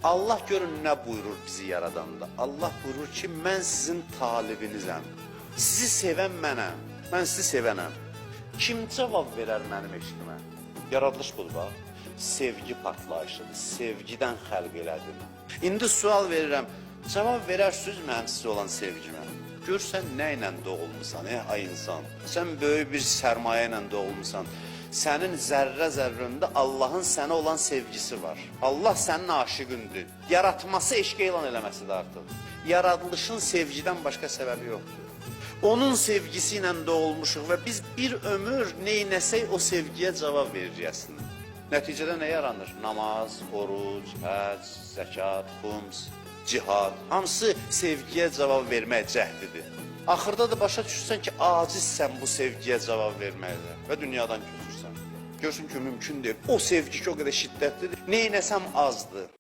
Allah görün nə buyurur bizi yaradanda. Allah buyurur ki, mən sizin talibinizəm. Sizi sevən mənəm, mən sizi sevənəm. Kim cavab verər mənim eşqimə? Yaradılış budur bax. Sevgi partlayışıdır, sevgidən xəlq elədim. İndi sual verirəm, cavab verərsiniz mənim sizə olan sevgimə. Görsən nə ilə doğulmusan, ay insan. Sən böyük bir sərmayə ilə doğulmusan. Sənin zərrə zərrəndə Allahın sənə olan sevgisi var. Allah sənin aşıqındır. Yaratması eşq elan eləməsidir artıq. Yaradılışın sevgidən başqa səbəbi yoxdur. Onun sevgisi ilə doğulmuşuq və biz bir ömür neynəsək o sevgiyə cavab veririk əslində. Nəticədə nə yaranır? Namaz, oruc, həc, zəkat, xums, cihad, hamısı sevgiyə cavab vermək cəhdidir. Axırda da başa düşürsən ki, acizsən bu sevgiyə cavab verməkdə və dünyadan köçürsən. Görsün ki, mümkün deyil. O sevgi ki, o qədər şiddətlidir. Neynəsəm azdır.